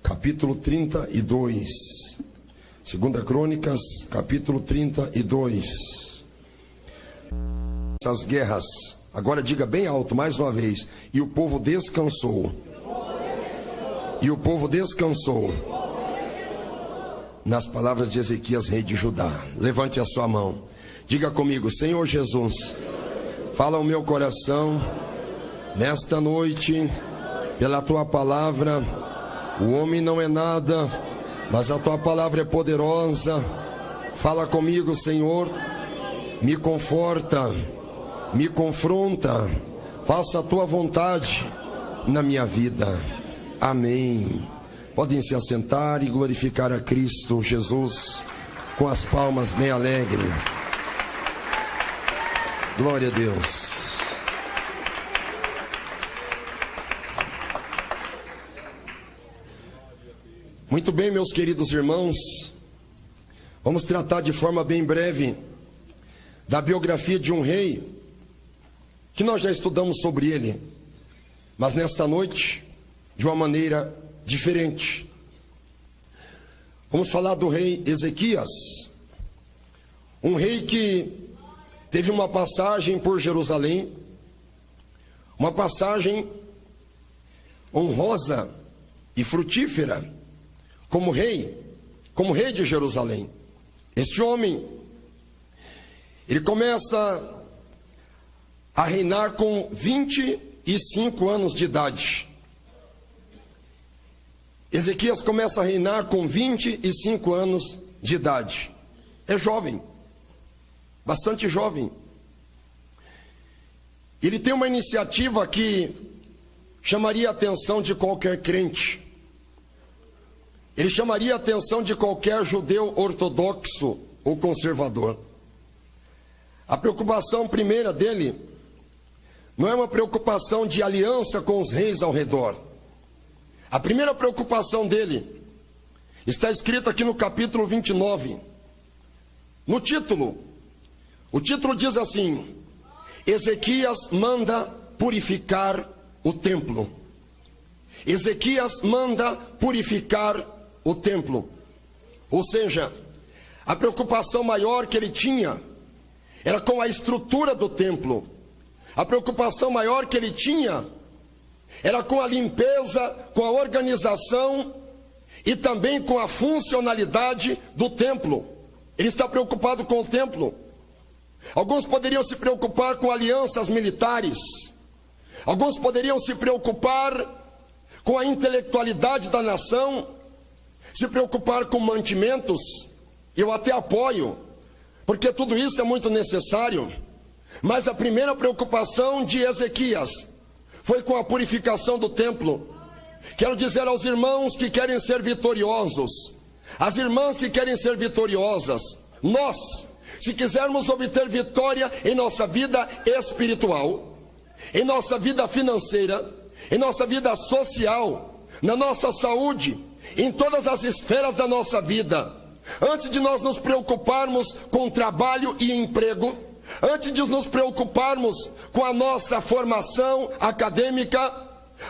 capítulo 32. 2 Crônicas, capítulo 32. Essas guerras, agora diga bem alto mais uma vez: e o povo descansou. E o povo descansou. Nas palavras de Ezequias, rei de Judá. Levante a sua mão. Diga comigo: Senhor Jesus, fala ao meu coração nesta noite, pela tua palavra. O homem não é nada, mas a tua palavra é poderosa. Fala comigo, Senhor. Me conforta, me confronta. Faça a tua vontade na minha vida. Amém. Podem se assentar e glorificar a Cristo Jesus com as palmas bem alegres. Glória a Deus. Muito bem, meus queridos irmãos, vamos tratar de forma bem breve da biografia de um rei que nós já estudamos sobre ele, mas nesta noite de uma maneira diferente. Vamos falar do rei Ezequias, um rei que teve uma passagem por Jerusalém, uma passagem honrosa e frutífera como rei de Jerusalém. Este homem, ele começa a reinar com 25 anos de idade. Ezequias começa a reinar com 25 anos de idade. É jovem, bastante jovem. Ele tem uma iniciativa que chamaria a atenção de qualquer crente. Ele chamaria a atenção de qualquer judeu ortodoxo ou conservador. A preocupação primeira dele não é uma preocupação de aliança com os reis ao redor. A primeira preocupação dele está escrita aqui no capítulo 29. No título, o título diz assim: Ezequias manda purificar o templo. Ezequias manda purificar o templo. Ou seja, a preocupação maior que ele tinha era com a estrutura do templo. A preocupação maior que ele tinha era com a limpeza, com a organização e também com a funcionalidade do templo. Ele está preocupado com o templo. Alguns poderiam se preocupar com alianças militares. Alguns poderiam se preocupar com a intelectualidade da nação, se preocupar com mantimentos. Eu até apoio, porque tudo isso é muito necessário. Mas a primeira preocupação de Ezequias foi com a purificação do templo. Quero dizer aos irmãos que querem ser vitoriosos, às irmãs que querem ser vitoriosas, nós, se quisermos obter vitória em nossa vida espiritual, em nossa vida financeira, em nossa vida social, na nossa saúde, em todas as esferas da nossa vida, antes de nós nos preocuparmos com trabalho e emprego, antes de nos preocuparmos com a nossa formação acadêmica,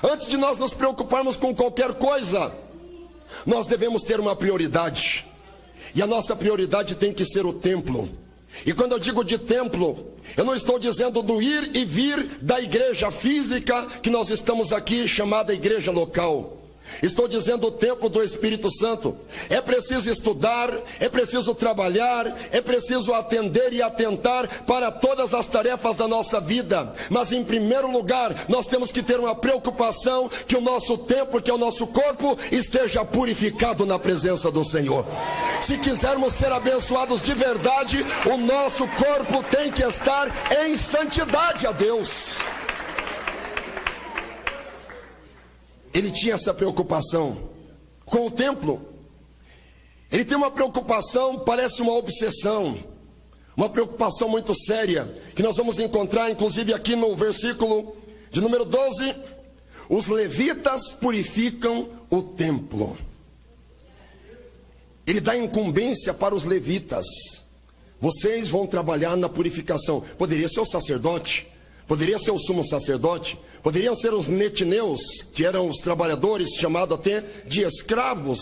antes de nós nos preocuparmos com qualquer coisa, nós devemos ter uma prioridade. E a nossa prioridade tem que ser o templo. E quando eu digo de templo, eu não estou dizendo do ir e vir da igreja física que nós estamos aqui, chamada igreja local. Estou dizendo o templo do Espírito Santo. É preciso estudar, é preciso trabalhar, é preciso atender e atentar para todas as tarefas da nossa vida. Mas em primeiro lugar, nós temos que ter uma preocupação que o nosso templo, que é o nosso corpo, esteja purificado na presença do Senhor. Se quisermos ser abençoados de verdade, o nosso corpo tem que estar em santidade a Deus. Ele tinha essa preocupação com o templo. Ele tem uma preocupação, parece uma obsessão, uma preocupação muito séria, que nós vamos encontrar inclusive aqui no versículo de número 12. Os levitas purificam o templo. Ele dá incumbência para os levitas. Vocês vão trabalhar na purificação. Poderia ser o sacerdote, poderia ser o sumo sacerdote, poderiam ser os netineus, que eram os trabalhadores chamados até de escravos,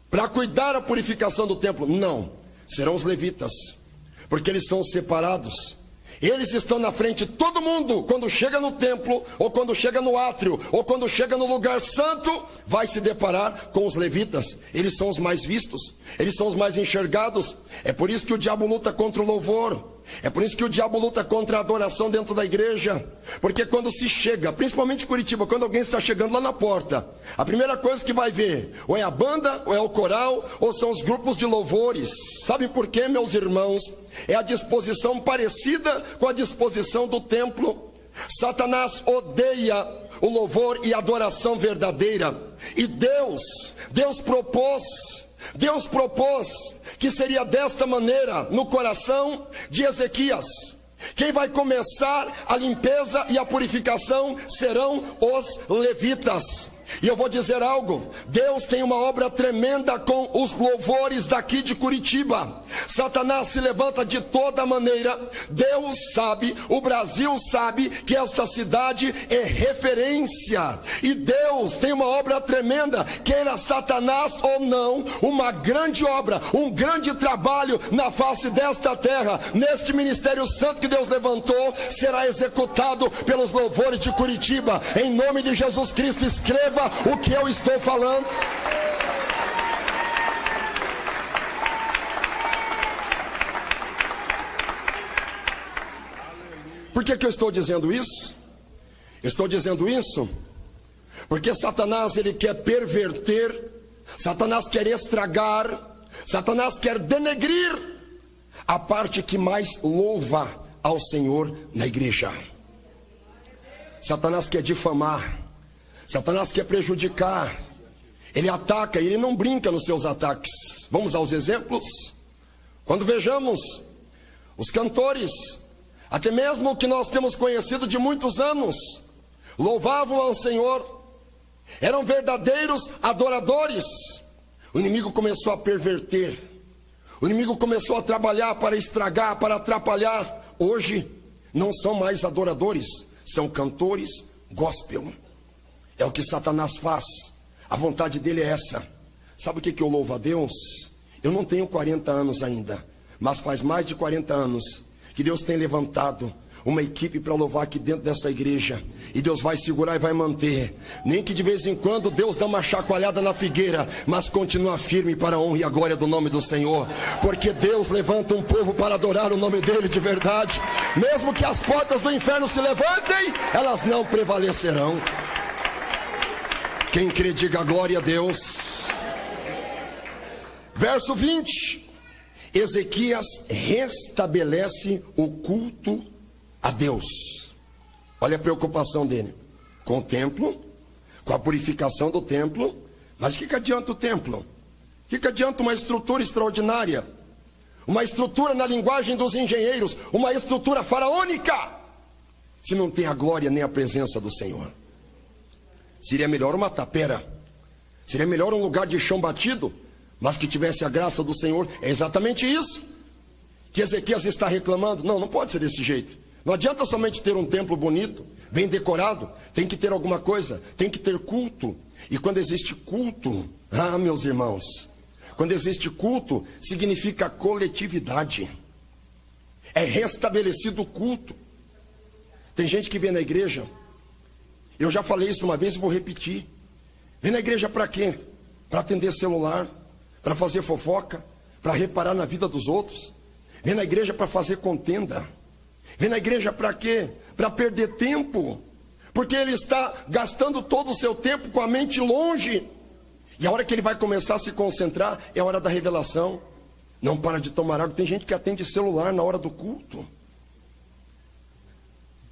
para cuidar da purificação do templo. Não, serão os levitas, porque eles são separados. Eles estão na frente de todo mundo. Quando chega no templo, ou quando chega no átrio, ou quando chega no lugar santo, vai se deparar com os levitas. Eles são os mais vistos, eles são os mais enxergados. É por isso que o diabo luta contra o louvor. É por isso que o diabo luta contra a adoração dentro da igreja. Porque quando se chega, principalmente em Curitiba, quando alguém está chegando lá na porta, a primeira coisa que vai ver, ou é a banda, ou é o coral, ou são os grupos de louvores. Sabem por quê, meus irmãos? É a disposição parecida com a disposição do templo. Satanás odeia o louvor e a adoração verdadeira. E Deus propôs que seria desta maneira no coração de Ezequias. Quem vai começar a limpeza e a purificação serão os levitas. E eu vou dizer algo, Deus tem uma obra tremenda com os louvores daqui de Curitiba. Satanás se levanta de toda maneira. Deus sabe, o Brasil sabe que esta cidade é referência. E Deus tem uma obra tremenda, queira Satanás ou não, uma grande obra, um grande trabalho na face desta terra. Neste ministério santo que Deus levantou, será executado pelos louvores de Curitiba. Em nome de Jesus Cristo, escreva o que eu estou falando. Por que eu estou dizendo isso? Estou dizendo isso porque Satanás, ele quer perverter, Satanás quer estragar, Satanás quer denegrir a parte que mais louva ao Senhor na igreja. Satanás quer difamar, Satanás quer prejudicar, ele ataca e ele não brinca nos seus ataques. Vamos aos exemplos. Quando vejamos os cantores, até mesmo que nós temos conhecido de muitos anos, louvavam ao Senhor, eram verdadeiros adoradores. O inimigo começou a perverter, o inimigo começou a trabalhar para estragar, para atrapalhar. Hoje não são mais adoradores, são cantores gospel. É o que Satanás faz. A vontade dele é essa. Sabe o que eu louvo a Deus? Eu não tenho 40 anos ainda, mas faz mais de 40 anos que Deus tem levantado uma equipe para louvar aqui dentro dessa igreja. E Deus vai segurar e vai manter. Nem que de vez em quando Deus dá uma chacoalhada na figueira, mas continua firme para a honra e a glória do nome do Senhor. Porque Deus levanta um povo para adorar o nome dele de verdade. Mesmo que as portas do inferno se levantem, elas não prevalecerão. Quem crê, diga glória a Deus. Verso 20. Ezequias restabelece o culto a Deus. Olha a preocupação dele com o templo, com a purificação do templo. Mas o que adianta o templo? O que adianta uma estrutura extraordinária? Uma estrutura na linguagem dos engenheiros, uma estrutura faraônica, se não tem a glória nem a presença do Senhor? Seria melhor uma tapera, seria melhor um lugar de chão batido, mas que tivesse a graça do Senhor. É exatamente isso que Ezequias está reclamando. Não pode ser desse jeito. Não adianta somente ter um templo bonito, bem decorado. Tem que ter alguma coisa, tem que ter culto. E quando existe culto, meus irmãos, quando existe culto, significa coletividade. É restabelecido o culto. Tem gente que vem na igreja, eu já falei isso uma vez e vou repetir. Vem na igreja para quê? Para atender celular, para fazer fofoca, para reparar na vida dos outros. Vem na igreja para fazer contenda. Vem na igreja para quê? Para perder tempo. Porque ele está gastando todo o seu tempo com a mente longe. E a hora que ele vai começar a se concentrar é a hora da revelação. Não para de tomar água. Tem gente que atende celular na hora do culto.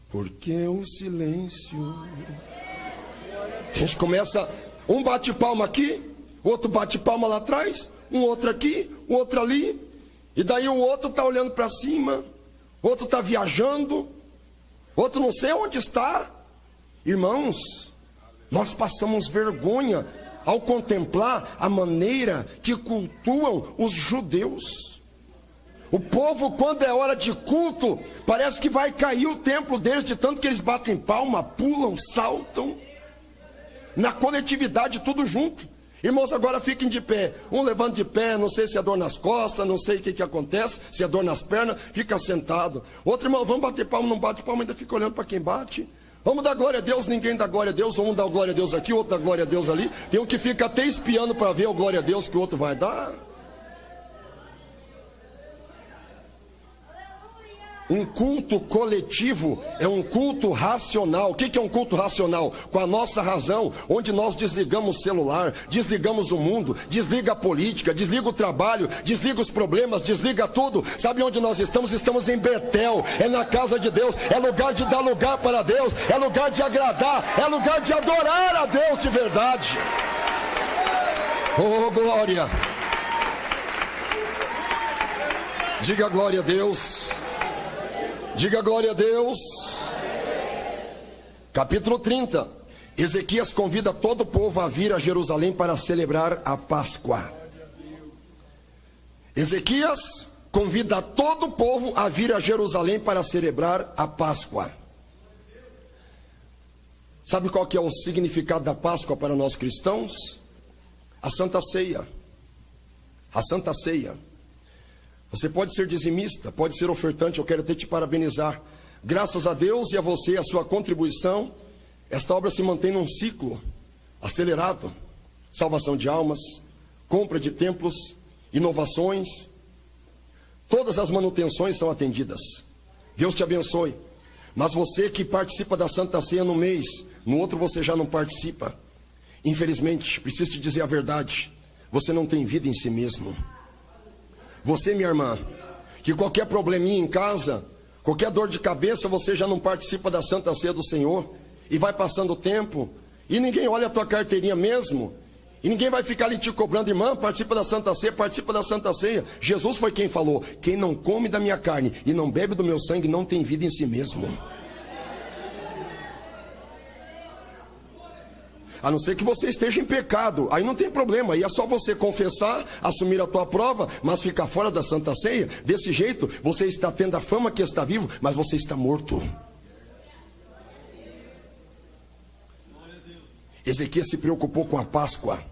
Porque o silêncio. A gente começa, um bate palma aqui, outro bate palma lá atrás, um outro aqui, o outro ali. E daí o outro está olhando para cima, outro está viajando, outro não sei onde está. Irmãos, nós passamos vergonha ao contemplar a maneira que cultuam os judeus. O povo, quando é hora de culto, parece que vai cair o templo deles, de tanto que eles batem palma, pulam, saltam. Na coletividade, tudo junto. Irmãos, agora fiquem de pé. Um levando de pé, não sei se é dor nas costas, não sei o que acontece, se é dor nas pernas, fica sentado. Outro irmão, vamos bater palma, não bate palma, ainda fica olhando para quem bate. Vamos dar glória a Deus, ninguém dá glória a Deus. Um dá glória a Deus aqui, outro dá glória a Deus ali. Tem um que fica até espiando para ver a glória a Deus que o outro vai dar. Um culto coletivo é um culto racional. O que é um culto racional? Com a nossa razão, onde nós desligamos o celular, desligamos o mundo, desliga a política, desliga o trabalho, desliga os problemas, desliga tudo. Sabe onde nós estamos? Estamos em Betel, é na casa de Deus, é lugar de dar lugar para Deus, é lugar de agradar, é lugar de adorar a Deus de verdade. Oh, glória! Diga glória a Deus. Diga glória a Deus. Capítulo 30. Ezequias convida todo o povo a vir a Jerusalém para celebrar a Páscoa. Ezequias convida todo o povo a vir a Jerusalém para celebrar a Páscoa. Sabe qual que é o significado da Páscoa para nós cristãos? A Santa Ceia. A Santa Ceia. Você pode ser dizimista, pode ser ofertante, eu quero até te parabenizar. Graças a Deus e a você, a sua contribuição, esta obra se mantém num ciclo acelerado. Salvação de almas, compra de templos, inovações, todas as manutenções são atendidas. Deus te abençoe. Mas você que participa da Santa Ceia no mês, no outro você já não participa. Infelizmente, preciso te dizer a verdade, você não tem vida em si mesmo. Você, minha irmã, que qualquer probleminha em casa, qualquer dor de cabeça, você já não participa da Santa Ceia do Senhor, e vai passando o tempo, e ninguém olha a tua carteirinha mesmo, e ninguém vai ficar ali te cobrando, irmã, participa da Santa Ceia, participa da Santa Ceia. Jesus foi quem falou: quem não come da minha carne e não bebe do meu sangue não tem vida em si mesmo. A não ser que você esteja em pecado, aí não tem problema, aí é só você confessar, assumir a tua prova, mas ficar fora da Santa Ceia. Desse jeito, você está tendo a fama que está vivo, mas você está morto. Ezequias se preocupou com a Páscoa.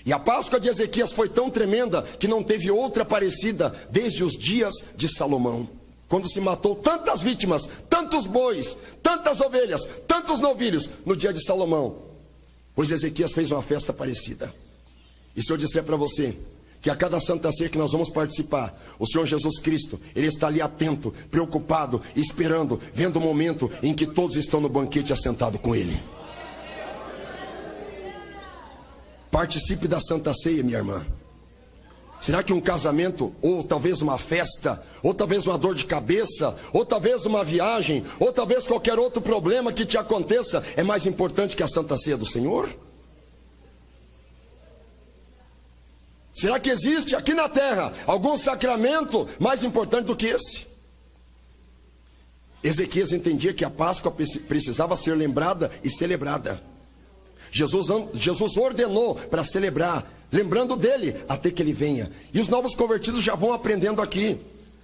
E a Páscoa de Ezequias foi tão tremenda que não teve outra parecida desde os dias de Salomão, quando se matou tantas vítimas, tantos bois, tantas ovelhas, tantos novilhos no dia de Salomão, pois Ezequias fez uma festa parecida. E se eu disser para você que a cada Santa Ceia que nós vamos participar, o Senhor Jesus Cristo, Ele está ali atento, preocupado, esperando, vendo o momento em que todos estão no banquete assentado com Ele. Participe da Santa Ceia, minha irmã. Será que um casamento, ou talvez uma festa, ou talvez uma dor de cabeça, ou talvez uma viagem, ou talvez qualquer outro problema que te aconteça, é mais importante que a Santa Ceia do Senhor? Será que existe aqui na terra algum sacramento mais importante do que esse? Ezequias entendia que a Páscoa precisava ser lembrada e celebrada. Jesus ordenou para celebrar, lembrando dele até que ele venha. E os novos convertidos já vão aprendendo aqui.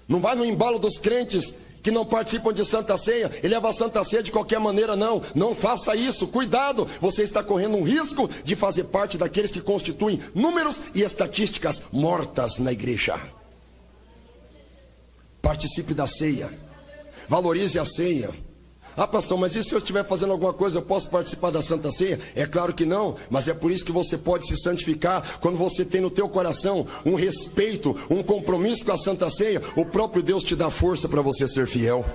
Não vai no embalo dos crentes que não participam de Santa Ceia e leva a Santa Ceia de qualquer maneira, não. Não faça isso, cuidado. Você está correndo um risco de fazer parte daqueles que constituem números e estatísticas mortas na igreja. Participe da ceia. Valorize a ceia. Ah, pastor, mas e se eu estiver fazendo alguma coisa, eu posso participar da Santa Ceia? É claro que não, mas é por isso que você pode se santificar. Quando você tem no teu coração um respeito, um compromisso com a Santa Ceia, o próprio Deus te dá força para você ser fiel.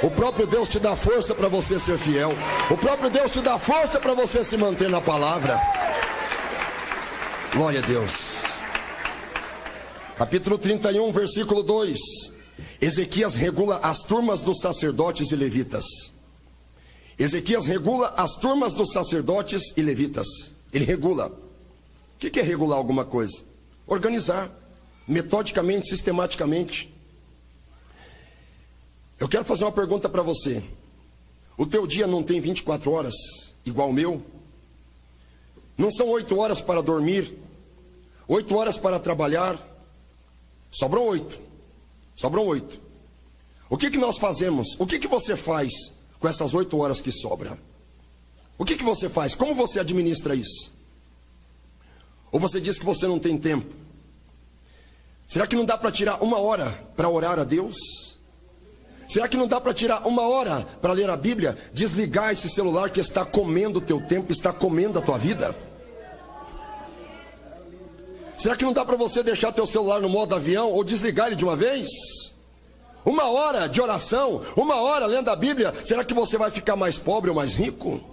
O próprio Deus te dá força para você ser fiel. O próprio Deus te dá força para você se manter na palavra. Glória a Deus. Capítulo 31, versículo 2. Ezequias regula as turmas dos sacerdotes e levitas. Ezequias regula as turmas dos sacerdotes e levitas. Ele regula. O que é regular alguma coisa? Organizar, metodicamente, sistematicamente. Eu quero fazer uma pergunta para você. O teu dia não tem 24 horas, igual o meu? Não são 8 horas para dormir, 8 horas para trabalhar, Sobram 8. Sobram 8. O que nós fazemos? O que você faz com essas 8 horas que sobram? O que você faz? Como você administra isso? Ou você diz que você não tem tempo? Será que não dá para tirar 1 hora para orar a Deus? Será que não dá para tirar 1 hora para ler a Bíblia? Desligar esse celular que está comendo o teu tempo, está comendo a tua vida? Será que não dá para você deixar teu celular no modo avião ou desligar ele de uma vez? 1 hora de oração, 1 hora lendo a Bíblia, será que você vai ficar mais pobre ou mais rico?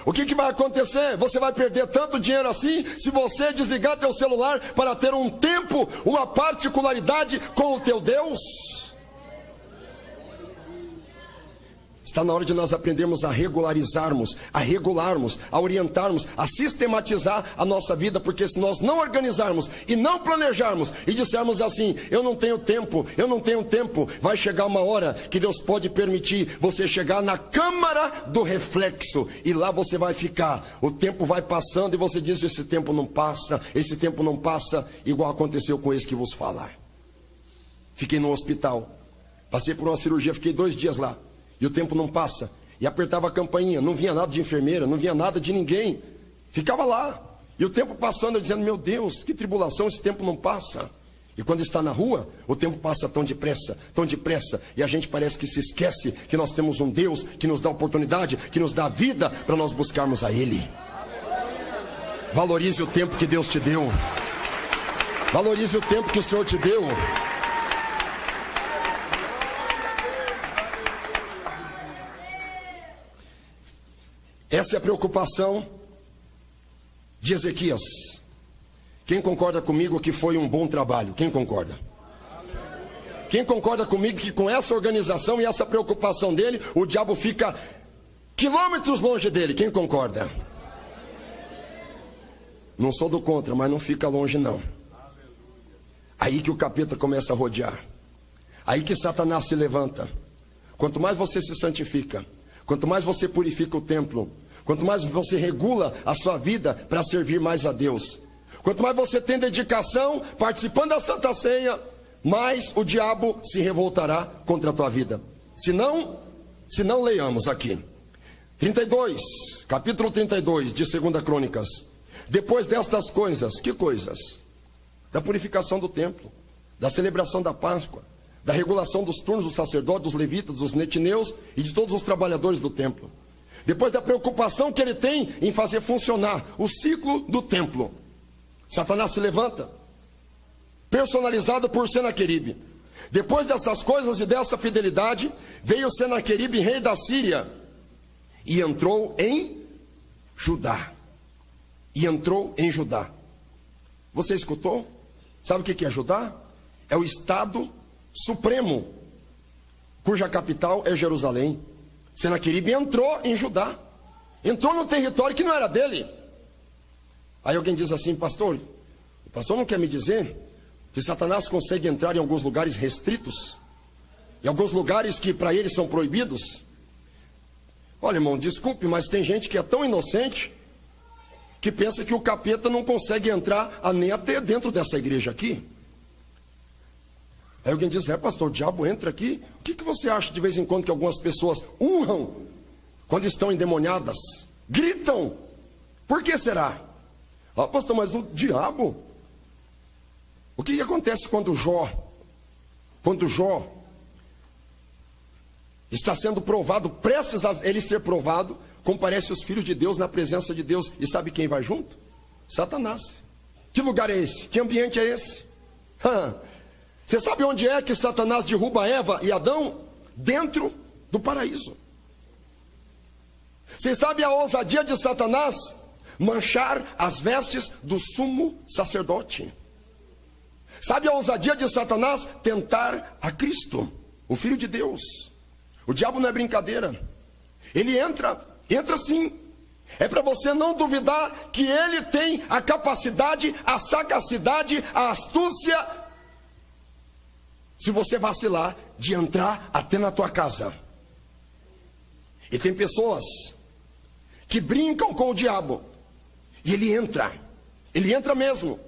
O que vai acontecer? Você vai perder tanto dinheiro assim se você desligar teu celular para ter um tempo, uma particularidade com o teu Deus? Está na hora de nós aprendermos a regularizarmos, a regularmos, a orientarmos, a sistematizar a nossa vida, porque se nós não organizarmos e não planejarmos e dissermos assim, eu não tenho tempo, vai chegar uma hora que Deus pode permitir você chegar na câmara do reflexo e lá você vai ficar, o tempo vai passando e você diz, esse tempo não passa, igual aconteceu com esse que vos falar. Fiquei no hospital, passei por uma cirurgia, fiquei 2 dias lá. E o tempo não passa. E apertava a campainha, não vinha nada de enfermeira, não vinha nada de ninguém. Ficava lá. E o tempo passando, eu dizendo, meu Deus, que tribulação, esse tempo não passa. E quando está na rua, o tempo passa tão depressa. E a gente parece que se esquece que nós temos um Deus que nos dá oportunidade, que nos dá vida para nós buscarmos a Ele. Valorize o tempo que Deus te deu. Valorize o tempo que o Senhor te deu. Essa é a preocupação de Ezequias. Quem concorda comigo que foi um bom trabalho? Quem concorda? Quem concorda comigo que com essa organização e essa preocupação dele, o diabo fica quilômetros longe dele? Quem concorda? Não sou do contra, mas não fica longe não. Aí que o capeta começa a rodear. Aí que Satanás se levanta. Quanto mais você se santifica, quanto mais você purifica o templo, quanto mais você regula a sua vida para servir mais a Deus, quanto mais você tem dedicação participando da Santa Ceia, mais o diabo se revoltará contra a tua vida. Se não leiamos aqui. 32, capítulo 32 de 2 Crônicas. Depois destas coisas, que coisas? Da purificação do templo, da celebração da Páscoa, da regulação dos turnos dos sacerdotes, dos levitas, dos netineus e de todos os trabalhadores do templo. Depois da preocupação que ele tem em fazer funcionar o ciclo do templo, Satanás se levanta, personalizado por Senaqueribe. Depois dessas coisas e dessa fidelidade, veio Senaqueribe, rei da Síria, e entrou em Judá. Você escutou? Sabe o que é Judá? É o estado supremo, cuja capital é Jerusalém. Senaqueribe entrou em Judá, entrou no território que não era dele. Aí alguém diz assim, pastor, o pastor não quer me dizer que Satanás consegue entrar em alguns lugares restritos, em alguns lugares que para ele são proibidos? Olha, irmão, desculpe, mas tem gente que é tão inocente que pensa que o capeta não consegue entrar nem até dentro dessa igreja aqui. Aí alguém diz, pastor, o diabo entra aqui? O que você acha de vez em quando que algumas pessoas urram quando estão endemoniadas? Gritam. Por que será? Pastor, mas o diabo... O que acontece quando Jó está sendo provado, prestes a ele ser provado, comparece os filhos de Deus na presença de Deus, e sabe quem vai junto? Satanás. Que lugar é esse? Que ambiente é esse? Você sabe onde é que Satanás derruba Eva e Adão? Dentro do paraíso. Você sabe a ousadia de Satanás? Manchar as vestes do sumo sacerdote. Sabe a ousadia de Satanás? Tentar a Cristo, o Filho de Deus. O diabo não é brincadeira. Ele entra sim. É para você não duvidar que ele tem a capacidade, a sagacidade, a astúcia, se você vacilar, de entrar até na tua casa. E tem pessoas que brincam com o diabo, e ele entra mesmo.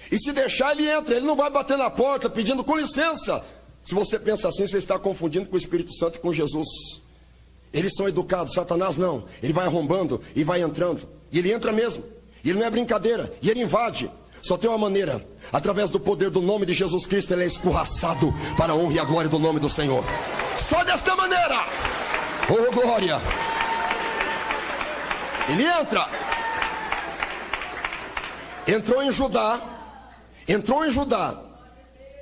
E se deixar, ele entra, ele não vai bater na porta pedindo com licença. Se você pensa assim, você está confundindo com o Espírito Santo e com Jesus. Eles são educados, Satanás não. Ele vai arrombando e vai entrando. E ele entra mesmo. E ele não é brincadeira. E ele invade. Só tem uma maneira. Através do poder do nome de Jesus Cristo, ele é escorraçado para a honra e a glória do nome do Senhor. Só desta maneira. Oh, glória. Ele entra. Entrou em Judá. Entrou em Judá.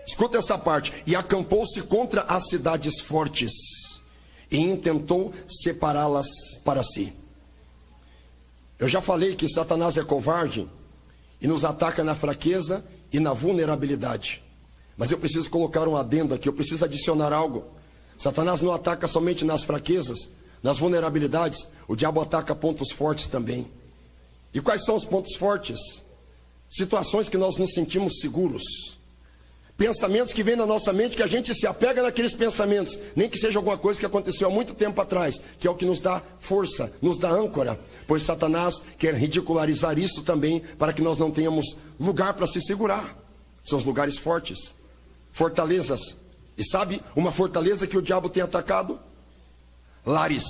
Escuta essa parte. E acampou-se contra as cidades fortes. E intentou separá-las para si. Eu já falei que Satanás é covarde e nos ataca na fraqueza e na vulnerabilidade. Mas eu preciso colocar um adendo aqui, eu preciso adicionar algo. Satanás não ataca somente nas fraquezas, nas vulnerabilidades, o diabo ataca pontos fortes também. E quais são os pontos fortes? Situações que nós nos sentimos seguros. Pensamentos que vêm na nossa mente, que a gente se apega naqueles pensamentos, nem que seja alguma coisa que aconteceu há muito tempo atrás, que é o que nos dá força, nos dá âncora, pois Satanás quer ridicularizar isso também, para que nós não tenhamos lugar para se segurar. São os lugares fortes, fortalezas. E sabe uma fortaleza que o diabo tem atacado? Lares.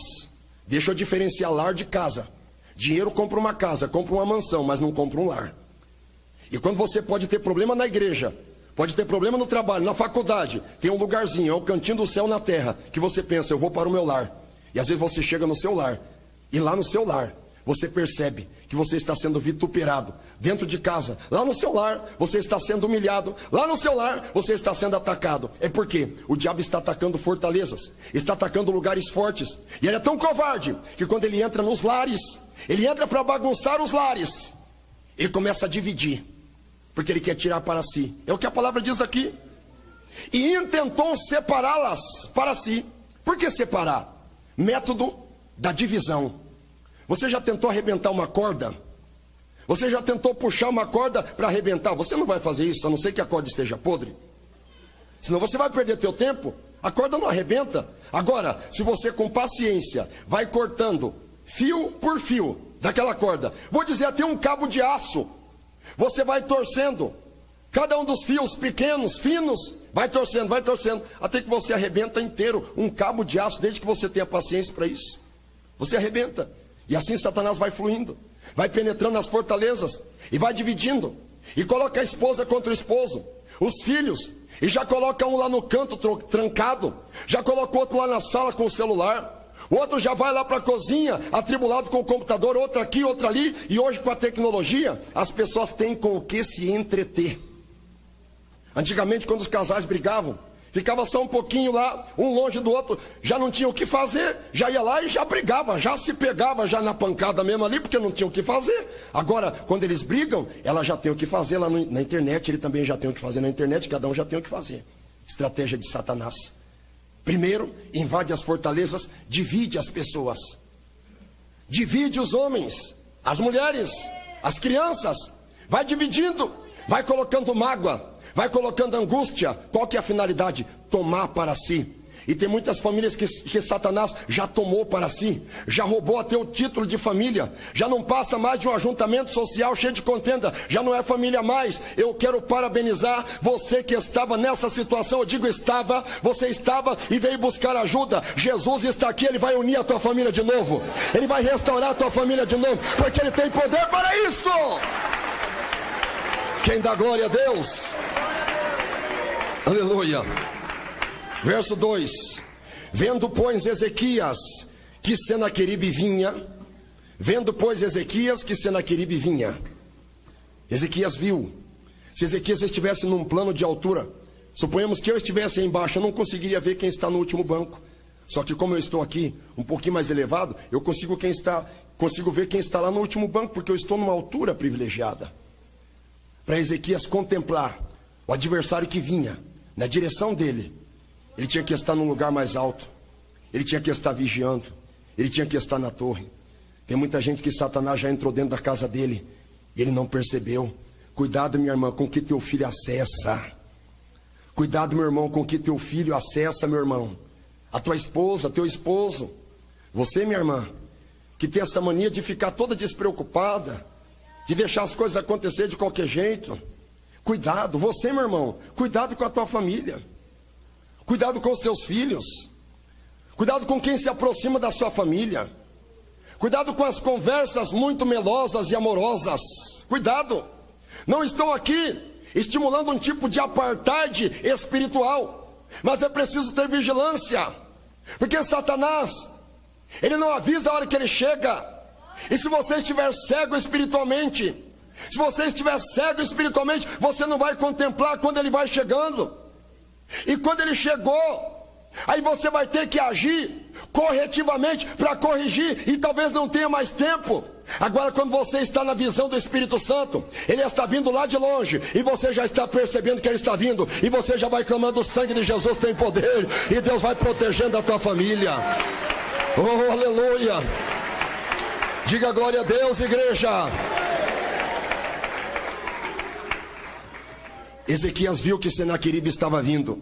Deixa eu diferenciar lar de casa. Dinheiro compra uma casa, compra uma mansão, mas não compra um lar. E quando você pode ter problema na igreja, pode ter problema no trabalho, na faculdade, tem um lugarzinho, é o cantinho do céu na terra, que você pensa, eu vou para o meu lar. E às vezes você chega no seu lar, e lá no seu lar, você percebe que você está sendo vituperado. Dentro de casa, lá no seu lar, você está sendo humilhado. Lá no seu lar, você está sendo atacado. É porque o diabo está atacando fortalezas, está atacando lugares fortes. E ele é tão covarde, que quando ele entra nos lares, ele entra para bagunçar os lares. Ele começa a dividir, porque ele quer tirar para si. É o que a palavra diz aqui. E intentou separá-las para si. Por que separar? Método da divisão. Você já tentou arrebentar uma corda? Você já tentou puxar uma corda para arrebentar? Você não vai fazer isso, a não ser que a corda esteja podre. Senão você vai perder teu tempo. A corda não arrebenta. Agora, se você com paciência vai cortando fio por fio daquela corda, vou dizer até um cabo de aço, você vai torcendo cada um dos fios pequenos, finos, vai torcendo, até que você arrebenta inteiro um cabo de aço, desde que você tenha paciência para isso. Você arrebenta. E assim Satanás vai fluindo, vai penetrando nas fortalezas, e vai dividindo, e coloca a esposa contra o esposo, os filhos, e já coloca um lá no canto trancado, já coloca o outro lá na sala com o celular, o outro já vai lá para a cozinha, atribulado com o computador, outro aqui, outro ali, e hoje com a tecnologia, as pessoas têm com o que se entreter. Antigamente, quando os casais brigavam, ficava só um pouquinho lá, um longe do outro, já não tinha o que fazer, já ia lá e já brigava, já se pegava já na pancada mesmo ali, porque não tinha o que fazer. Agora, quando eles brigam, ela já tem o que fazer lá na internet, ele também já tem o que fazer na internet, cada um já tem o que fazer. Estratégia de Satanás. Primeiro, invade as fortalezas, divide as pessoas. Divide os homens, as mulheres, as crianças, vai dividindo, vai colocando mágoa, vai colocando angústia. Qual que é a finalidade? Tomar para si. E tem muitas famílias que Satanás já tomou para si, já roubou até o título de família, já não passa mais de um ajuntamento social cheio de contenda, já não é família mais. Eu quero parabenizar você que estava nessa situação, eu digo estava, você estava e veio buscar ajuda. Jesus está aqui, Ele vai unir a tua família de novo, Ele vai restaurar a tua família de novo, porque Ele tem poder para isso. Quem dá glória a Deus? Aleluia. Verso 2: Vendo, pois, Ezequias que Senaqueribe vinha, Ezequias viu. Se Ezequias estivesse num plano de altura, suponhamos que eu estivesse aí embaixo, eu não conseguiria ver quem está no último banco. Só que como eu estou aqui um pouquinho mais elevado, eu consigo ver quem está lá no último banco, porque eu estou numa altura privilegiada. Para Ezequias contemplar o adversário que vinha na direção dele, ele tinha que estar num lugar mais alto, ele tinha que estar vigiando, ele tinha que estar na torre. Tem muita gente que Satanás já entrou dentro da casa dele e ele não percebeu. Cuidado, minha irmã, com o que teu filho acessa. Cuidado, meu irmão, com o que teu filho acessa, meu irmão. A tua esposa, teu esposo. Você, minha irmã, que tem essa mania de ficar toda despreocupada, de deixar as coisas acontecer de qualquer jeito. Cuidado, você, meu irmão, cuidado com a tua família. Cuidado com os teus filhos. Cuidado com quem se aproxima da sua família. Cuidado com as conversas muito melosas e amorosas. Cuidado. Não estou aqui estimulando um tipo de apartheid espiritual, mas é preciso ter vigilância, porque Satanás, ele não avisa a hora que ele chega. E se você estiver cego espiritualmente, você não vai contemplar quando ele vai chegando. E quando ele chegou, aí você vai ter que agir corretivamente para corrigir, e talvez não tenha mais tempo. Agora, quando você está na visão do Espírito Santo, ele está vindo lá de longe, e você já está percebendo que ele está vindo, e você já vai clamando: o sangue de Jesus tem poder, e Deus vai protegendo a tua família. Oh, aleluia! Diga glória a Deus, igreja. Ezequias viu que Senaqueribe estava vindo,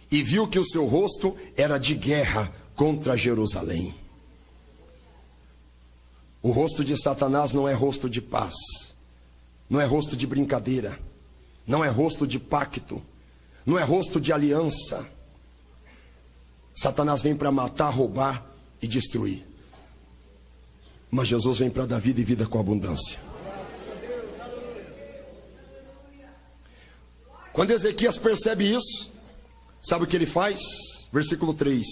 e viu que o seu rosto era de guerra contra Jerusalém. O rosto de Satanás não é rosto de paz, não é rosto de brincadeira, não é rosto de pacto, não é rosto de aliança. Satanás vem para matar, roubar e destruir, mas Jesus vem para dar vida e vida com abundância. Quando Ezequias percebe isso, sabe o que ele faz? Versículo 3.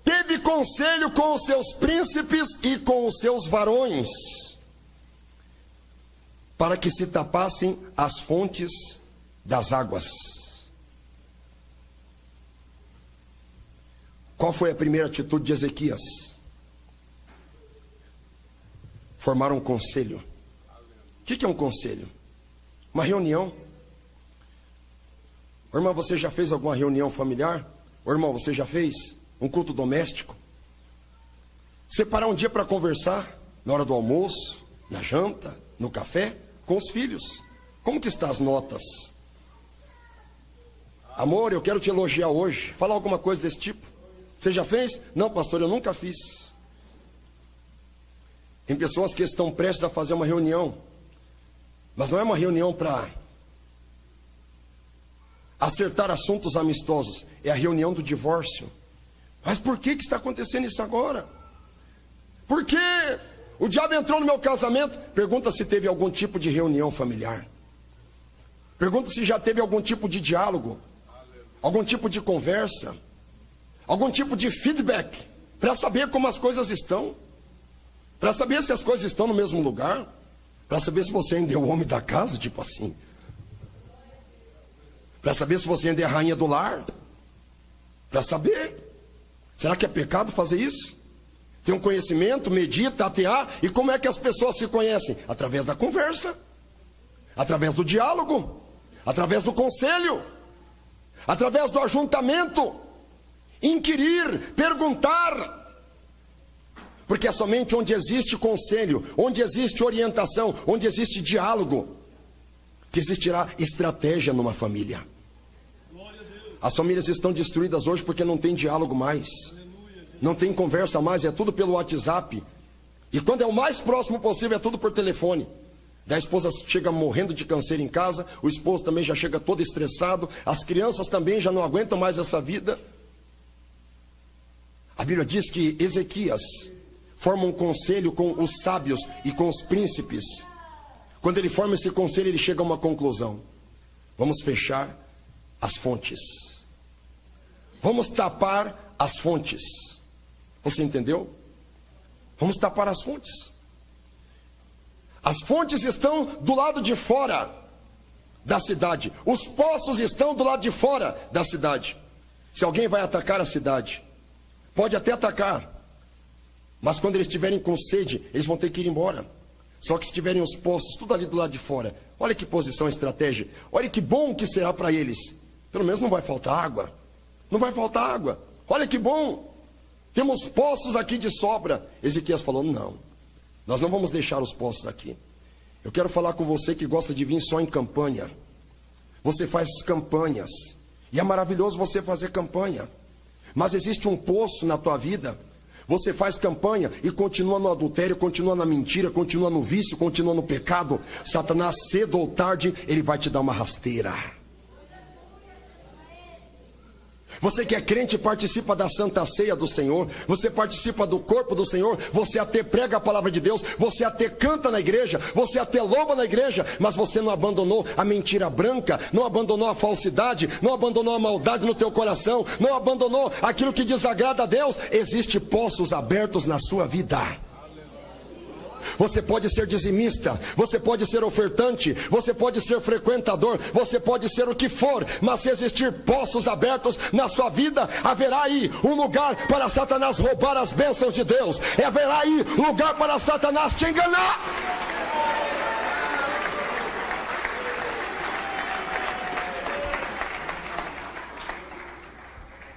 Teve conselho com os seus príncipes e com os seus varões, para que se tapassem as fontes das águas. Qual foi a primeira atitude de Ezequias? Formar um conselho. O que é um conselho? Uma reunião. Ô, irmão, você já fez alguma reunião familiar? Ô, irmão, você já fez um culto doméstico? Separar um dia para conversar, na hora do almoço, na janta, no café, com os filhos. Como que estão as notas? Amor, eu quero te elogiar hoje. Fala alguma coisa desse tipo. Você já fez? Não, pastor, eu nunca fiz. Tem pessoas que estão prestes a fazer uma reunião, mas não é uma reunião para acertar assuntos amistosos, é a reunião do divórcio. Mas por que está acontecendo isso agora? Por que o diabo entrou no meu casamento? Pergunta se teve algum tipo de reunião familiar. Pergunta se já teve algum tipo de diálogo, algum tipo de conversa, algum tipo de feedback, para saber como as coisas estão, para saber se as coisas estão no mesmo lugar, para saber se você ainda é o homem da casa, tipo assim, para saber se você ainda é a rainha do lar, para saber, será que é pecado fazer isso? Ter um conhecimento, medir, tatear. E como é que as pessoas se conhecem? Através da conversa, através do diálogo, através do conselho, através do ajuntamento, inquirir, perguntar. Porque é somente onde existe conselho, onde existe orientação, onde existe diálogo, que existirá estratégia numa família. As famílias estão destruídas hoje porque não tem diálogo mais, não tem conversa mais, é tudo pelo WhatsApp. E quando é o mais próximo possível, é tudo por telefone. Daí a esposa chega morrendo de canseira em casa, o esposo também já chega todo estressado, as crianças também já não aguentam mais essa vida. A Bíblia diz que Ezequias forma um conselho com os sábios e com os príncipes. Quando ele forma esse conselho, ele chega a uma conclusão: vamos fechar as fontes, vamos tapar as fontes. Você entendeu? Vamos tapar as fontes. As fontes estão do lado de fora da cidade, os poços estão do lado de fora da cidade. Se alguém vai atacar a cidade, pode até atacar, mas quando eles estiverem com sede, eles vão ter que ir embora. Só que se tiverem os poços tudo ali do lado de fora, olha que posição estratégica, olha que bom que será para eles. Pelo menos não vai faltar água, não vai faltar água. Olha que bom, temos poços aqui de sobra. Ezequias falou: não, nós não vamos deixar os poços aqui. Eu quero falar com você que gosta de vir só em campanha. Você faz campanhas, e é maravilhoso você fazer campanha, mas existe um poço na tua vida. você faz campanha e continua no adultério, continua na mentira, continua no vício, continua no pecado, Satanás, cedo ou tarde, ele vai te dar uma rasteira. Você que é crente participa da Santa Ceia do Senhor, você participa do corpo do Senhor, você até prega a palavra de Deus, você até canta na igreja, você até louva na igreja, mas você não abandonou a mentira branca, não abandonou a falsidade, não abandonou a maldade no teu coração, não abandonou aquilo que desagrada a Deus. Existem poços abertos na sua vida. Você pode ser dizimista, você pode ser ofertante, você pode ser frequentador, você pode ser o que for, mas se existir poços abertos na sua vida, haverá aí um lugar para Satanás roubar as bênçãos de Deus, haverá aí lugar para Satanás te enganar.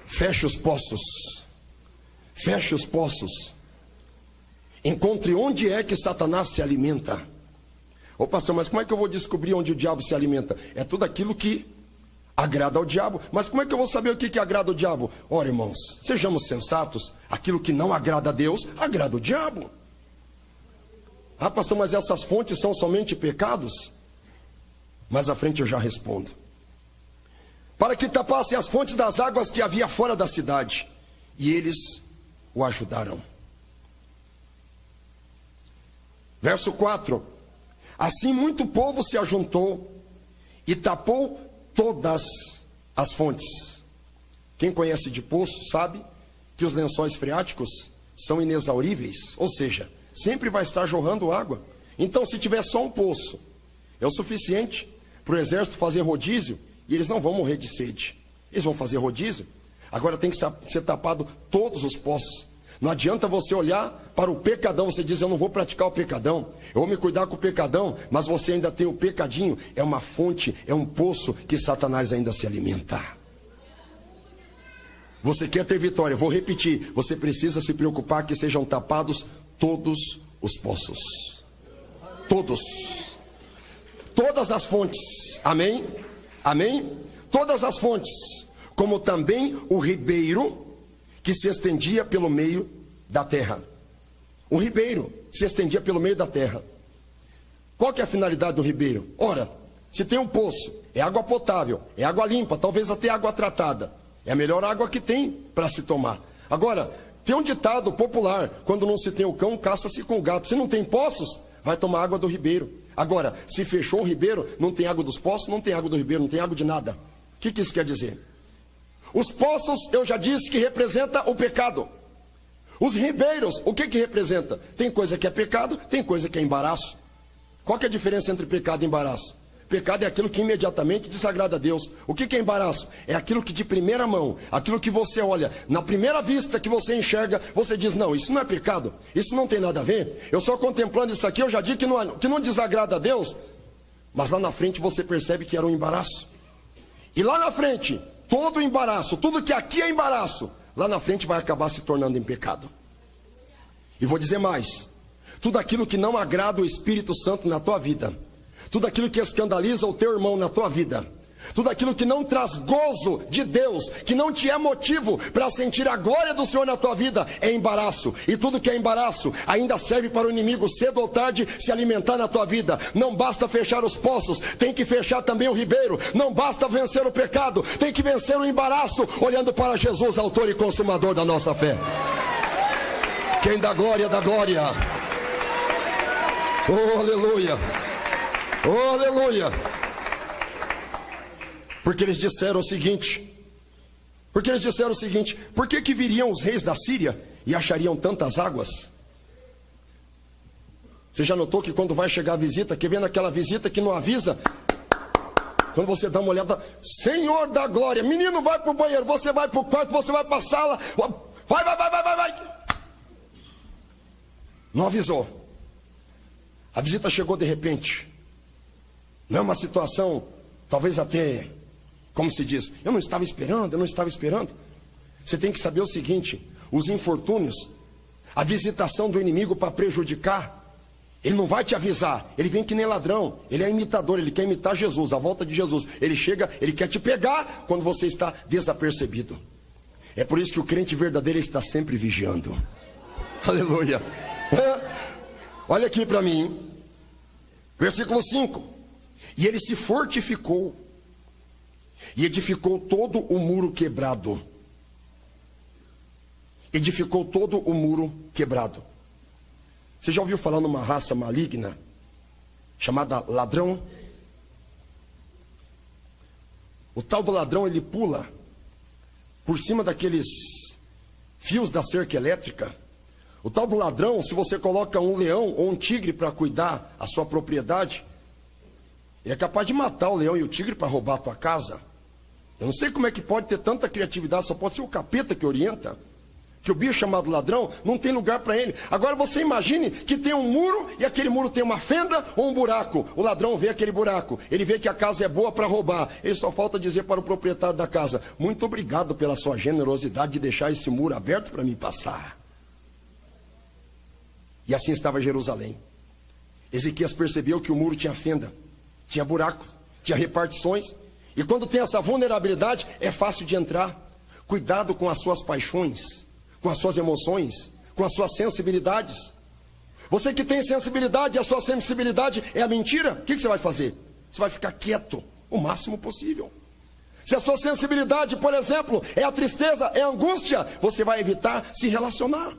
Feche os poços, feche os poços. Encontre onde é que Satanás se alimenta. Ô pastor, mas como é que eu vou descobrir onde o diabo se alimenta? É tudo aquilo que agrada ao diabo. Mas como é que eu vou saber o que agrada ao diabo? Ora, irmãos, sejamos sensatos. Aquilo que não agrada a Deus, agrada o diabo. Ah, pastor, mas essas fontes são somente pecados? Mais à frente eu já respondo. Para que tapassem as fontes das águas que havia fora da cidade, e eles o ajudaram. Verso 4: assim muito povo se ajuntou e tapou todas as fontes. Quem conhece de poço sabe que os lençóis freáticos são inexauríveis, ou seja, sempre vai estar jorrando água. Então, se tiver só um poço, é o suficiente para o exército fazer rodízio, e eles não vão morrer de sede. Eles vão fazer rodízio. Agora tem que ser tapado todos os poços. Não adianta você olhar para o pecadão, você diz, eu não vou praticar o pecadão, eu vou me cuidar com o pecadão, mas você ainda tem o pecadinho. É uma fonte, é um poço que Satanás ainda se alimenta. Você quer ter vitória? Vou repetir, você precisa se preocupar que sejam tapados todos os poços. Todos. Todas as fontes. Amém? Amém? Todas as fontes. Como também o ribeiro que se estendia pelo meio da terra. O ribeiro se estendia pelo meio da terra. Qual que é a finalidade do ribeiro? Ora, se tem um poço, é água potável, é água limpa, talvez até água tratada. É a melhor água que tem para se tomar. Agora, tem um ditado popular, quando não se tem o cão, caça-se com o gato. Se não tem poços, vai tomar água do ribeiro. Agora, se fechou o ribeiro, não tem água dos poços, não tem água do ribeiro, não tem água de nada. O que isso quer dizer? Os poços, eu já disse que representa o pecado. Os ribeiros, o que representa? Tem coisa que é pecado, tem coisa que é embaraço. Qual que é a diferença entre pecado e embaraço? Pecado é aquilo que imediatamente desagrada a Deus. O que é embaraço? É aquilo que de primeira mão, aquilo que você olha, na primeira vista que você enxerga, você diz, não, isso não é pecado, isso não tem nada a ver. Eu só contemplando isso aqui, eu já disse que não desagrada a Deus, mas lá na frente você percebe que era um embaraço. E lá na frente, todo embaraço, tudo que aqui é embaraço, lá na frente vai acabar se tornando em pecado. E vou dizer mais, tudo aquilo que não agrada o Espírito Santo na tua vida, tudo aquilo que escandaliza o teu irmão na tua vida, tudo aquilo que não traz gozo de Deus, que não te é motivo para sentir a glória do Senhor na tua vida, é embaraço. E tudo que é embaraço ainda serve para o inimigo cedo ou tarde se alimentar na tua vida. Não basta fechar os poços, tem que fechar também o ribeiro. Não basta vencer o pecado, tem que vencer o embaraço, olhando para Jesus, autor e consumador da nossa fé. Quem dá glória, dá glória. Oh, aleluia. Oh, aleluia. Porque eles disseram o seguinte, por que viriam os reis da Síria e achariam tantas águas? Você já notou que quando vai chegar a visita, que vem naquela visita que não avisa, quando você dá uma olhada, Senhor da glória, menino vai para o banheiro, você vai para o quarto, você vai para a sala, vai. Não avisou. A visita chegou de repente. Não é uma situação, talvez até, como se diz, eu não estava esperando. Você tem que saber o seguinte, os infortúnios, a visitação do inimigo para prejudicar, ele não vai te avisar, ele vem que nem ladrão, ele é imitador, ele quer imitar Jesus, a volta de Jesus. Ele chega, ele quer te pegar quando você está desapercebido. É por isso que o crente verdadeiro está sempre vigiando. Aleluia. Olha aqui para mim. Versículo 5. E ele se fortificou e edificou todo o muro quebrado. Edificou todo o muro quebrado. Você já ouviu falar numa raça maligna chamada ladrão? O tal do ladrão, ele pula por cima daqueles fios da cerca elétrica. O tal do ladrão, se você coloca um leão ou um tigre para cuidar a sua propriedade, ele é capaz de matar o leão e o tigre para roubar a tua casa. Eu não sei como é que pode ter tanta criatividade, só pode ser o capeta que orienta. Que o bicho chamado ladrão não tem lugar para ele. Agora você imagine que tem um muro e aquele muro tem uma fenda ou um buraco. O ladrão vê aquele buraco, ele vê que a casa é boa para roubar. Ele só falta dizer para o proprietário da casa: muito obrigado pela sua generosidade de deixar esse muro aberto para mim passar. E assim estava Jerusalém. Ezequias percebeu que o muro tinha fenda, tinha buraco, tinha repartições. E quando tem essa vulnerabilidade, é fácil de entrar. Cuidado com as suas paixões, com as suas emoções, com as suas sensibilidades. Você que tem sensibilidade, a sua sensibilidade é a mentira, o que você vai fazer? Você vai ficar quieto o máximo possível. Se a sua sensibilidade, por exemplo, é a tristeza, é a angústia, você vai evitar se relacionar.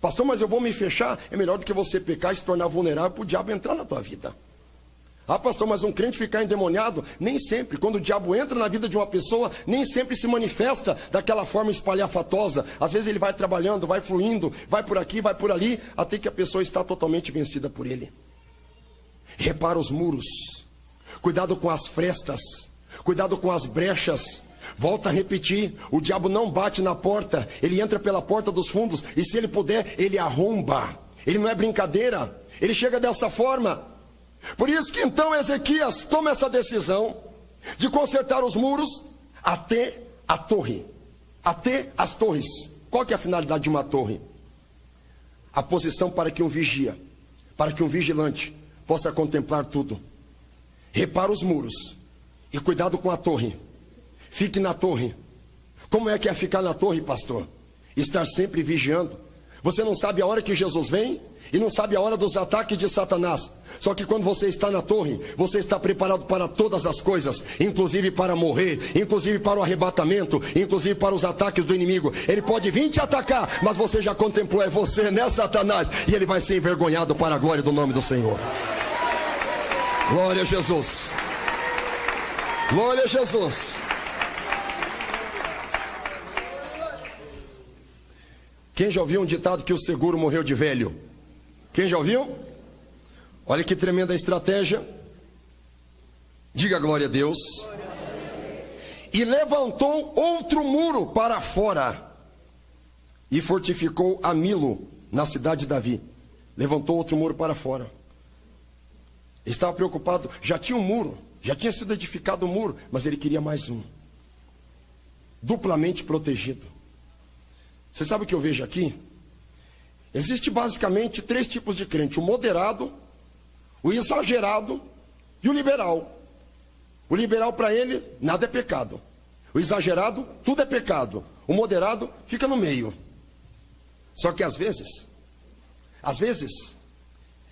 Pastor, mas eu vou me fechar. É melhor do que você pecar e se tornar vulnerável para o diabo entrar na tua vida. Ah, pastor, mas um crente ficar endemoniado? Nem sempre. Quando o diabo entra na vida de uma pessoa, nem sempre se manifesta daquela forma espalhafatosa. Às vezes ele vai trabalhando, vai fluindo, vai por aqui, vai por ali, até que a pessoa está totalmente vencida por ele. Repara os muros. Cuidado com as frestas. Cuidado com as brechas. Volta a repetir, o diabo não bate na porta, ele entra pela porta dos fundos, e se ele puder, ele arromba. Ele não é brincadeira, ele chega dessa forma. Por isso que então Ezequias toma essa decisão de consertar os muros até a torre, até as torres. Qual que é a finalidade de uma torre? A posição para que um vigia, para que um vigilante possa contemplar tudo. Repara os muros e cuidado com a torre. Fique na torre. Como é que é ficar na torre, pastor? Estar sempre vigiando. Você não sabe a hora que Jesus vem e não sabe a hora dos ataques de Satanás. Só que quando você está na torre, você está preparado para todas as coisas, inclusive para morrer, inclusive para o arrebatamento, inclusive para os ataques do inimigo. Ele pode vir te atacar, mas você já contemplou, é você, né, Satanás? E ele vai ser envergonhado para a glória do nome do Senhor. Glória a Jesus. Glória a Jesus. Quem já ouviu um ditado que o seguro morreu de velho? Quem já ouviu? Olha que tremenda estratégia. Diga glória a Deus. E levantou outro muro para fora e fortificou a Milo, na cidade de Davi. Levantou outro muro para fora. Estava preocupado, já tinha um muro, já tinha sido edificado um muro, mas ele queria mais um. Duplamente protegido. Você sabe o que eu vejo aqui? Existe basicamente 3 tipos de crente: o moderado, o exagerado e o liberal. O liberal, para ele, nada é pecado. O exagerado, tudo é pecado. O moderado fica no meio. Só que às vezes,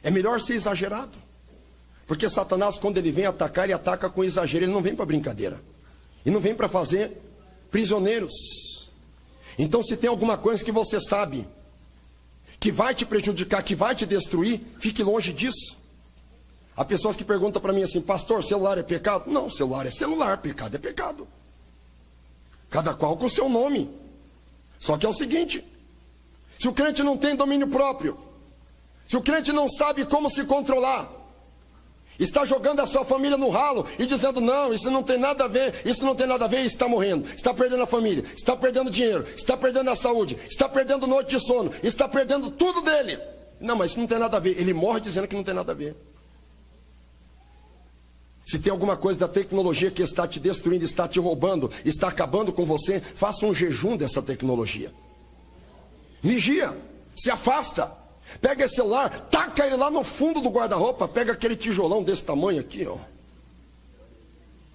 é melhor ser exagerado. Porque Satanás, quando ele vem atacar, ele ataca com exagero. Ele não vem para brincadeira. E não vem para fazer prisioneiros. Então, se tem alguma coisa que você sabe que vai te prejudicar, que vai te destruir, fique longe disso. Há pessoas que perguntam para mim assim: pastor, celular é pecado? Não, celular é celular, pecado é pecado. Cada qual com o seu nome. Só que é o seguinte: se o crente não tem domínio próprio, se o crente não sabe como se controlar, está jogando a sua família no ralo e dizendo: não, isso não tem nada a ver, isso não tem nada a ver, e está morrendo, está perdendo a família, está perdendo dinheiro, está perdendo a saúde, está perdendo noite de sono, está perdendo tudo dele. Não, mas isso não tem nada a ver. Ele morre dizendo que não tem nada a ver. Se tem alguma coisa da tecnologia que está te destruindo, está te roubando, está acabando com você, faça um jejum dessa tecnologia. Vigia, se afasta. Pega esse celular, taca ele lá no fundo do guarda-roupa, pega aquele tijolão desse tamanho aqui, ó.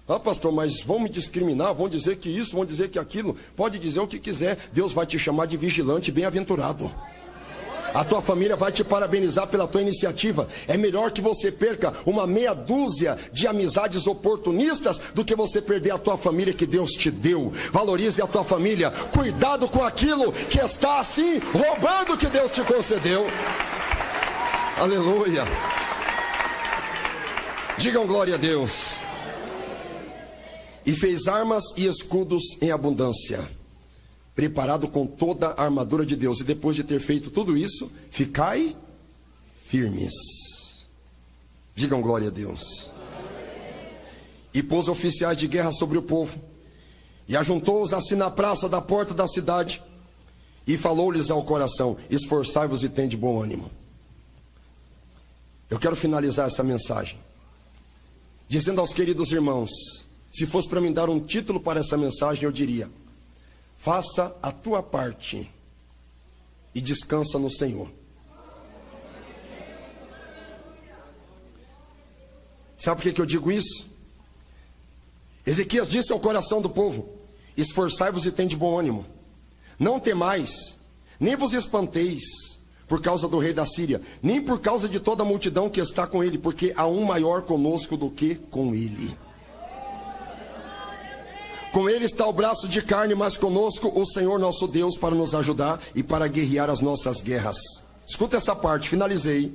Ah, pastor, mas vão me discriminar, vão dizer que isso, vão dizer que aquilo. Pode dizer o que quiser, Deus vai te chamar de vigilante bem-aventurado. A tua família vai te parabenizar pela tua iniciativa. É melhor que você perca uma meia dúzia de amizades oportunistas do que você perder a tua família que Deus te deu. Valorize a tua família. Cuidado com aquilo que está assim roubando o que Deus te concedeu. Aleluia. Digam glória a Deus. E fez armas e escudos em abundância, preparado com toda a armadura de Deus. E depois de ter feito tudo isso, ficai firmes. Digam glória a Deus. E pôs oficiais de guerra sobre o povo, e ajuntou-os assim na praça da porta da cidade, e falou-lhes ao coração: esforçai-vos e tende bom ânimo. Eu quero finalizar essa mensagem dizendo aos queridos irmãos, se fosse para mim dar um título para essa mensagem, eu diria: faça a tua parte e descansa no Senhor. Sabe por que eu digo isso? Ezequias disse ao coração do povo: esforçai-vos e tende bom ânimo. Não temais, nem vos espanteis por causa do rei da Síria, nem por causa de toda a multidão que está com ele, porque há um maior conosco do que com ele. Com ele está o braço de carne, mas conosco o Senhor nosso Deus para nos ajudar e para guerrear as nossas guerras. Escuta essa parte, finalizei.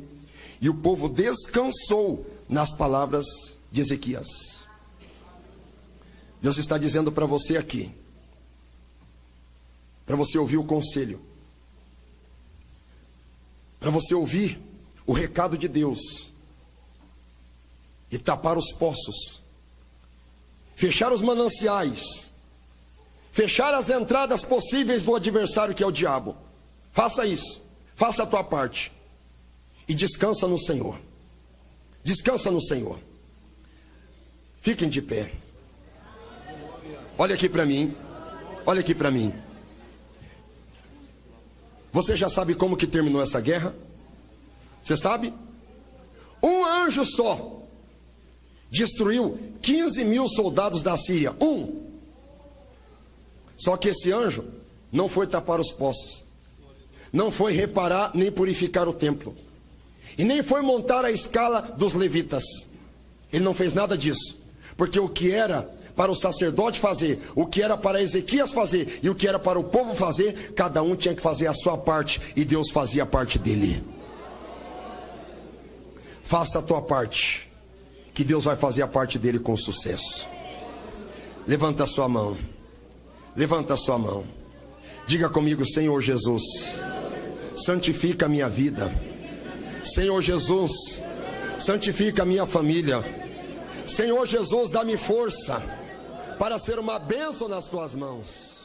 E o povo descansou nas palavras de Ezequias. Deus está dizendo para você aqui, para você ouvir o conselho, para você ouvir o recado de Deus e tapar os poços, fechar os mananciais, fechar as entradas possíveis do adversário que é o diabo. Faça isso, faça a tua parte e descansa no Senhor. Descansa no Senhor. Fiquem de pé. Olha aqui para mim. Olha aqui para mim. Você já sabe como que terminou essa guerra? Você sabe? Um anjo só destruiu 15.000 soldados da Síria. Só que esse anjo não foi tapar os poços, não foi reparar nem purificar o templo, e nem foi montar a escala dos levitas. Ele não fez nada disso, porque o que era para o sacerdote fazer, o que era para Ezequias fazer e o que era para o povo fazer, cada um tinha que fazer a sua parte, e Deus fazia a parte dele. Faça a tua parte, que Deus vai fazer a parte dele com sucesso. Levanta a sua mão. Levanta a sua mão. Diga comigo: Senhor Jesus, santifica a minha vida. Senhor Jesus, santifica a minha família. Senhor Jesus, dá-me força para ser uma bênção nas tuas mãos.